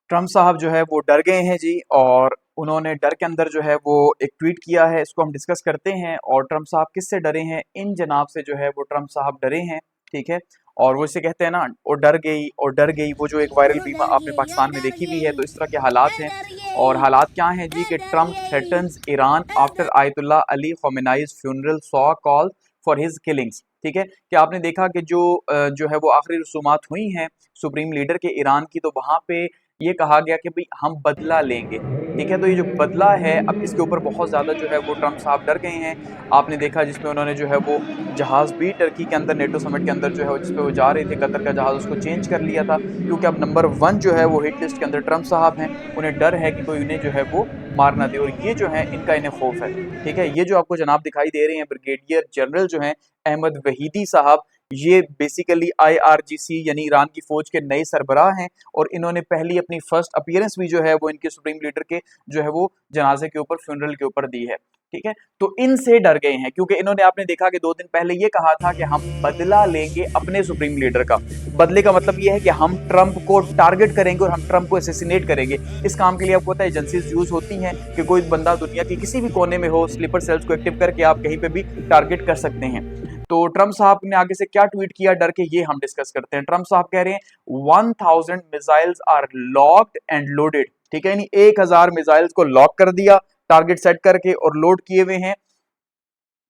Trump साहब जो है वो डर गए हैं जी, और उन्होंने डर के अंदर जो है वो एक ट्वीट किया है। इसको हम डिस्कस करते हैं। और ट्रम्प साहब किससे डरे हैं? इन जनाब से जो है वो ट्रम्प साहब डरे हैं। ठीक है। और वो इसे कहते हैं ना, और डर गई और डर गई, वो जो एक वायरल बीमा आपने पाकिस्तान में देखी भी है। तो इस तरह के हालात हैं। और हालात क्या हैं जी कि Trump threatens Iran after Ayatollah Ali Khamenei's funeral saw call for his killings. ठीक है कि आपने देखा कि जो है वो आखिरी रसूमात हुई हैं सुप्रीम लीडर के ईरान की, तो वहां पे ये कहा गया कि भाई हम बदला लेंगे। ठीक है। तो ये जो बदला है, अब इसके ऊपर बहुत ज्यादा जो है वो ट्रम्प साहब डर गए हैं। आपने देखा जिसमें उन्होंने जो है वो जहाज भी टर्की के अंदर नेटो समिट के अंदर जो है जिसपे वो जा रहे थे, कतर का जहाज, उसको चेंज कर लिया था, क्योंकि अब नंबर 1 जो है वो हिट लिस्ट के अंदर ट्रम्प साहब हैं। उन्हें डर है कि कोई उन्हें जो है वो मार ना दे, और ये जो है इनका इन्हें खौफ है। ठीक है। ये जो आपको जनाब दिखाई दे रहे हैं ब्रिगेडियर जनरल जो है अहमद वहीदी साहब, ये बेसिकली IRGC यानी ईरान की फौज के नए सरबराह हैं। और इन्होंने पहली अपनी फर्स्ट अपीयरेंस भी जो है वो इनके सुप्रीम लीडर के जो है वो जनाजे के ऊपर, फ्यूनरल के ऊपर दी है। ठीक है। तो इनसे डर गए हैं, क्योंकि इन्होंने, आपने देखा कि 2 दिन पहले ये कहा था कि हम बदला लेंगे अपने सुप्रीम लीडर का। बदले का मतलब ये है कि हम ट्रंप को टारगेट करेंगे और हम ट्रंप को असैसिनेट करेंगे। इस काम के लिए आपको पता है एजेंसीज यूज होती हैं कि कोई बंदा दुनिया के किसी भी कोने में हो, स्लीपर सेल्स को एक्टिव करके आप कहीं पे भी टारगेट कर सकते हैं। तो ट्रम्प साहब ने आगे से क्या ट्वीट किया डर के, ये हम डिस्कस करते हैं। ट्रम्प साहब कह रहे हैं 1000 missiles are locked and loaded. ठीक है। यानी 1000 मिसाइल्स को लॉक कर दिया, टारगेट सेट करके, और लोड किए हुए हैं।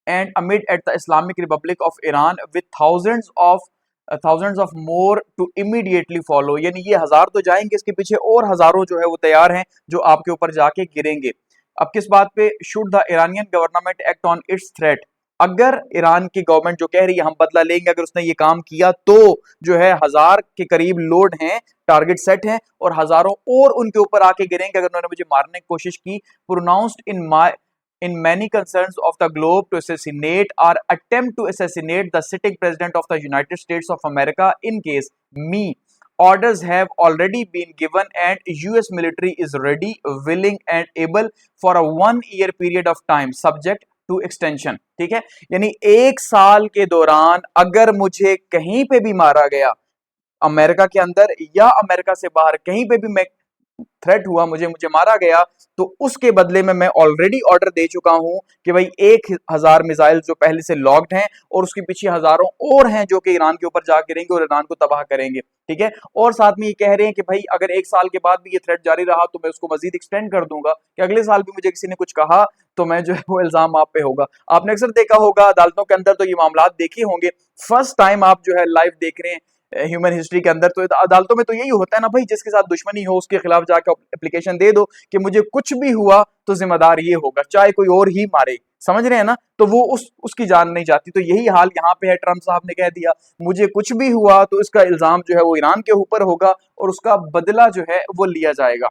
And amid at the Islamic republic of Iran with thousands of more to immediately follow. यानी ये 1000 तो जाएंगे, इसके पीछे और हजारों जो है वो तैयार हैं जो आपके ऊपर जाके गिरेंगे। अब किस बात पे? Should the Iranian government act on it's threat. अगर ईरान की गवर्नमेंट जो कह रही है हम बदला लेंगे, अगर उसने ये काम किया तो जो है 1000 के करीब लोड हैं, टारगेट सेट हैं, और हजारों और उनके ऊपर आके गिरेंगे अगर उन्होंने मुझे मारने की कोशिश की। Pronounced in many concerns of the globe to assassinate or attempt to assassinate the sitting president of the United States of America in case me. Orders have already been given and US military is ready, willing and able for a 1 year period of time subject to extension. ठीक है। यानी 1 साल के दौरान अगर मुझे कहीं पे भी मारा गया, अमेरिका के अंदर या अमेरिका से बाहर कहीं पे भी मैं थ्रेट हुआ, मुझे मुझे मारा गया, तो उसके बदले में मैं ऑलरेडी ऑर्डर दे चुका हूं कि भाई 1000 मिसाइल जो पहले से लॉक्ड हैं, और उसके पीछे हजारों और हैं जो कि ईरान के ऊपर जा गिरेंगे और ईरान को तबाह करेंगे। ठीक है। और साथ में ये कह रहे हैं कि भाई अगर 1 साल के बाद भी ये थ्रेट जारी रहा तो मैं उसको मजीद एक्सटेंड कर दूंगा, कि अगले साल भी मुझे किसी ने कुछ कहा तो मैं जो है वो इल्जाम आप पे होगा। आपने अक्सर देखा होगा अदालतों के अंदर तो ये मामला देखे होंगे, फर्स्ट टाइम आप जो है लाइव देख रहे हैं ह्यूमन हिस्ट्री के अंदर। तो अदालतों में तो यही होता है ना भाई, जिसके साथ दुश्मनी हो उसके खिलाफ जाकर एप्लीकेशन दे दो कि मुझे कुछ भी हुआ तो जिम्मेदार ये होगा, चाहे कोई और ही मारे। समझ रहे हैं ना? तो वो उसकी जान नहीं जाती। तो यही हाल यहाँ पे है। ट्रम्प साहब ने कह दिया मुझे कुछ भी हुआ तो इसका इल्जाम जो है वो ईरान के ऊपर होगा और उसका बदला जो है वो लिया जाएगा।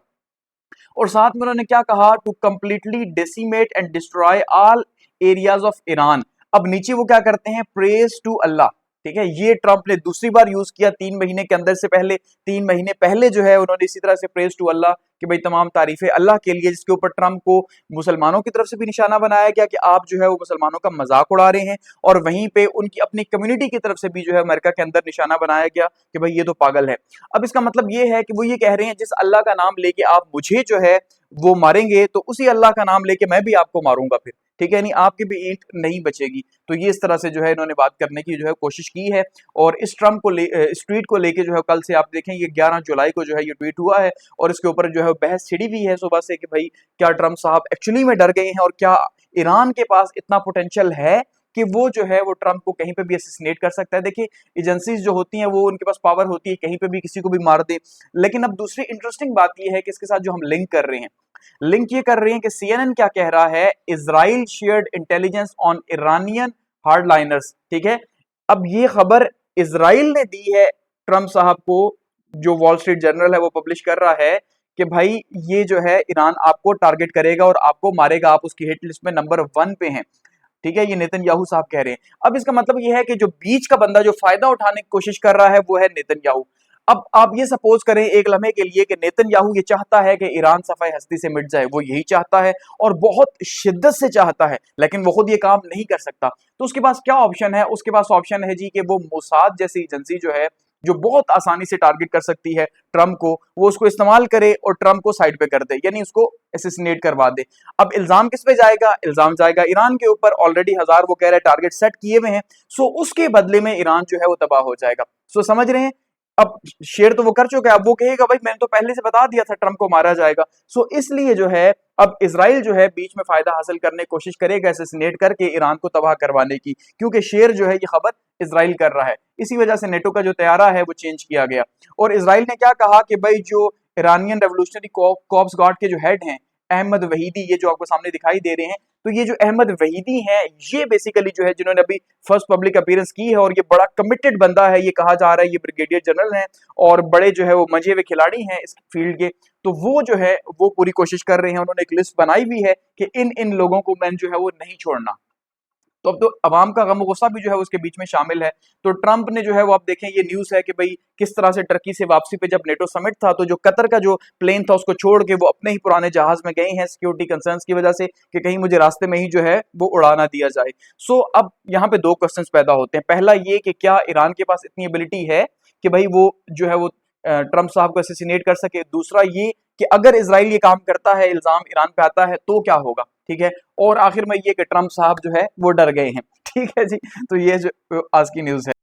और साथ में उन्होंने क्या कहा? To completely decimate and destroy all areas of Iran. अब नीचे वो क्या करते हैं? Praise to Allah. ठीक है। ये ट्रंप ने दूसरी बार यूज किया 3 महीने के अंदर से पहले। 3 महीने पहले जो है उन्होंने इसी तरह से प्रेज टू अल्लाह कि भाई तमाम तारीफें अल्लाह के लिए, जिसके ऊपर ट्रंप को मुसलमानों की तरफ से भी निशाना बनाया गया कि आप जो है वो मुसलमानों का मजाक उड़ा रहे हैं, और वहीं पे उनकी अपनी कम्युनिटी की तरफ से भी जो है अमेरिका के अंदर निशाना बनाया गया कि भाई ये तो पागल है। अब इसका मतलब ये है कि वो ये कह रहे हैं जिस अल्लाह का नाम लेके आप मुझे जो है वो मारेंगे, तो उसी अल्लाह का नाम लेके मैं भी आपको मारूंगा फिर। ठीक है। यानी आपकी भी ईंट नहीं बचेगी। तो ये इस तरह से जो है इन्होंने बात करने की जो है कोशिश की है। और इस ट्वीट को लेके जो है कल से आप देखें, ये 11 जुलाई को जो है ये ट्वीट हुआ है, और इसके ऊपर जो है बहस छिड़ी हुई है सुबह से कि भाई क्या ट्रम्प साहब एक्चुअली में डर गए हैं, और क्या ईरान के पास इतना पोटेंशियल है कि वो जो है वो ट्रम्प को कहीं पे भी असैसिनेट कर सकता है। देखिए एजेंसीज जो होती हैं वो उनके पास पावर होती है कहीं पे भी किसी को भी मार दे। लेकिन अब दूसरी इंटरेस्टिंग बात ये है कि इसके साथ जो हम लिंक कर रहे हैं, लिंक ये कर रहे हैं कि CNN क्या कह रहा है? Israel shared intelligence on Iranian hardliners. ठीक है। अब ये खबर इजराइल ने दी है ट्रम्प साहब को, जो वॉल स्ट्रीट जर्नल है वो पब्लिश कर रहा है कि भाई ये जो है ईरान आपको टारगेट करेगा और आपको मारेगा, आप उसकी हिट लिस्ट में नंबर 1 पे हैं। ठीक है। ये नेतन्याहू साहब कह रहे हैं। अब इसका मतलब ये है कि जो बीच का बंदा जो फायदा उठाने की कोशिश कर रहा है वो है नेतन्याहू। अब आप ये सपोज करें एक लम्हे के लिए कि नेतन्याहू ये चाहता है कि ईरान सफाई हस्ती से मिट जाए, वो यही चाहता है और बहुत शिद्दत से चाहता है, लेकिन वो खुद ये काम नहीं कर सकता। तो उसके पास क्या ऑप्शन है? उसके पास ऑप्शन है जी कि वो मोसाद जैसी एजेंसी जो है जो बहुत आसानी से टारगेट कर सकती है ट्रंप को, वो उसको इस्तेमाल करे और ट्रंप को साइड पे कर दे, यानी उसको असैसिनेट करवा दे। अब इल्जाम किस पे जाएगा? इल्जाम जाएगा ईरान के ऊपर। ऑलरेडी 1000 वो कह रहे हैं टारगेट सेट किए हुए हैं, सो उसके बदले में ईरान जो है वो तबाह हो जाएगा। सो समझ रहे हैं? अब शेयर तो वो कर चुका है, अब वो कहेगा भाई मैंने तो पहले से बता दिया था ट्रंप को मारा जाएगा। सो इसलिए जो है अब इजराइल जो है बीच में फायदा हासिल करने की कोशिश करेगा असैसिनेट करके ईरान को तबाह करवाने की, क्योंकि शेयर जो है ये खबर इजराइल कर रहा है। इसी वजह से नेटो का जो तैयारा है वो चेंज किया गया। और इजराइल ने क्या कहा कि भाई जो ईरानियन रेवोल्यूशनरी कॉर्प्स गार्ड के जो हेड हैं अहमद वहीदी, ये जो आपको सामने दिखाई दे रहे हैं, तो ये जो अहमद वहीदी हैं ये बेसिकली जो है जिन्होंने अभी फर्स्ट पब्लिक अपीयरेंस की है, और ये बड़ा कमिटेड बंदा है, ये कहा जा रहा है ये ब्रिगेडियर जनरल हैं और बड़े जो है वो मंजे हुए खिलाड़ी हैं इस फील्ड के। तो वो जो है वो पूरी कोशिश कर रहे हैं, उन्होंने एक लिस्ट बनाई हुई है कि इन इन लोगों को मैंने जो है वो नहीं छोड़ना। तो अब तो अवाम का गम गुस्सा भी जो है उसके बीच में शामिल है। तो ट्रंप ने जो है वो आप देखें ये न्यूज़ है कि भाई किस तरह से टर्की से वापसी पे जब नेटो समिट था तो जो कतर का जो प्लेन था उसको छोड़ के वो अपने ही पुराने जहाज में गए हैं सिक्योरिटी कंसर्न्स की वजह से कि कहीं मुझे रास्ते में ही जो है वो उड़ा ना दिया जाए। सो अब यहाँ पे दो क्वेश्चन पैदा होते हैं। पहला ये कि क्या ईरान के पास इतनी एबिलिटी है कि भाई वो जो है वो ट्रंप साहब को असैसिनेट कर सके। दूसरा ये कि अगर इजराइल ये काम करता है, इल्जाम ईरान पे आता है तो क्या होगा, ठीक है। और आखिर में ये कि ट्रंप साहब जो है वो डर गए हैं, ठीक है जी। तो ये जो आज की न्यूज़ है।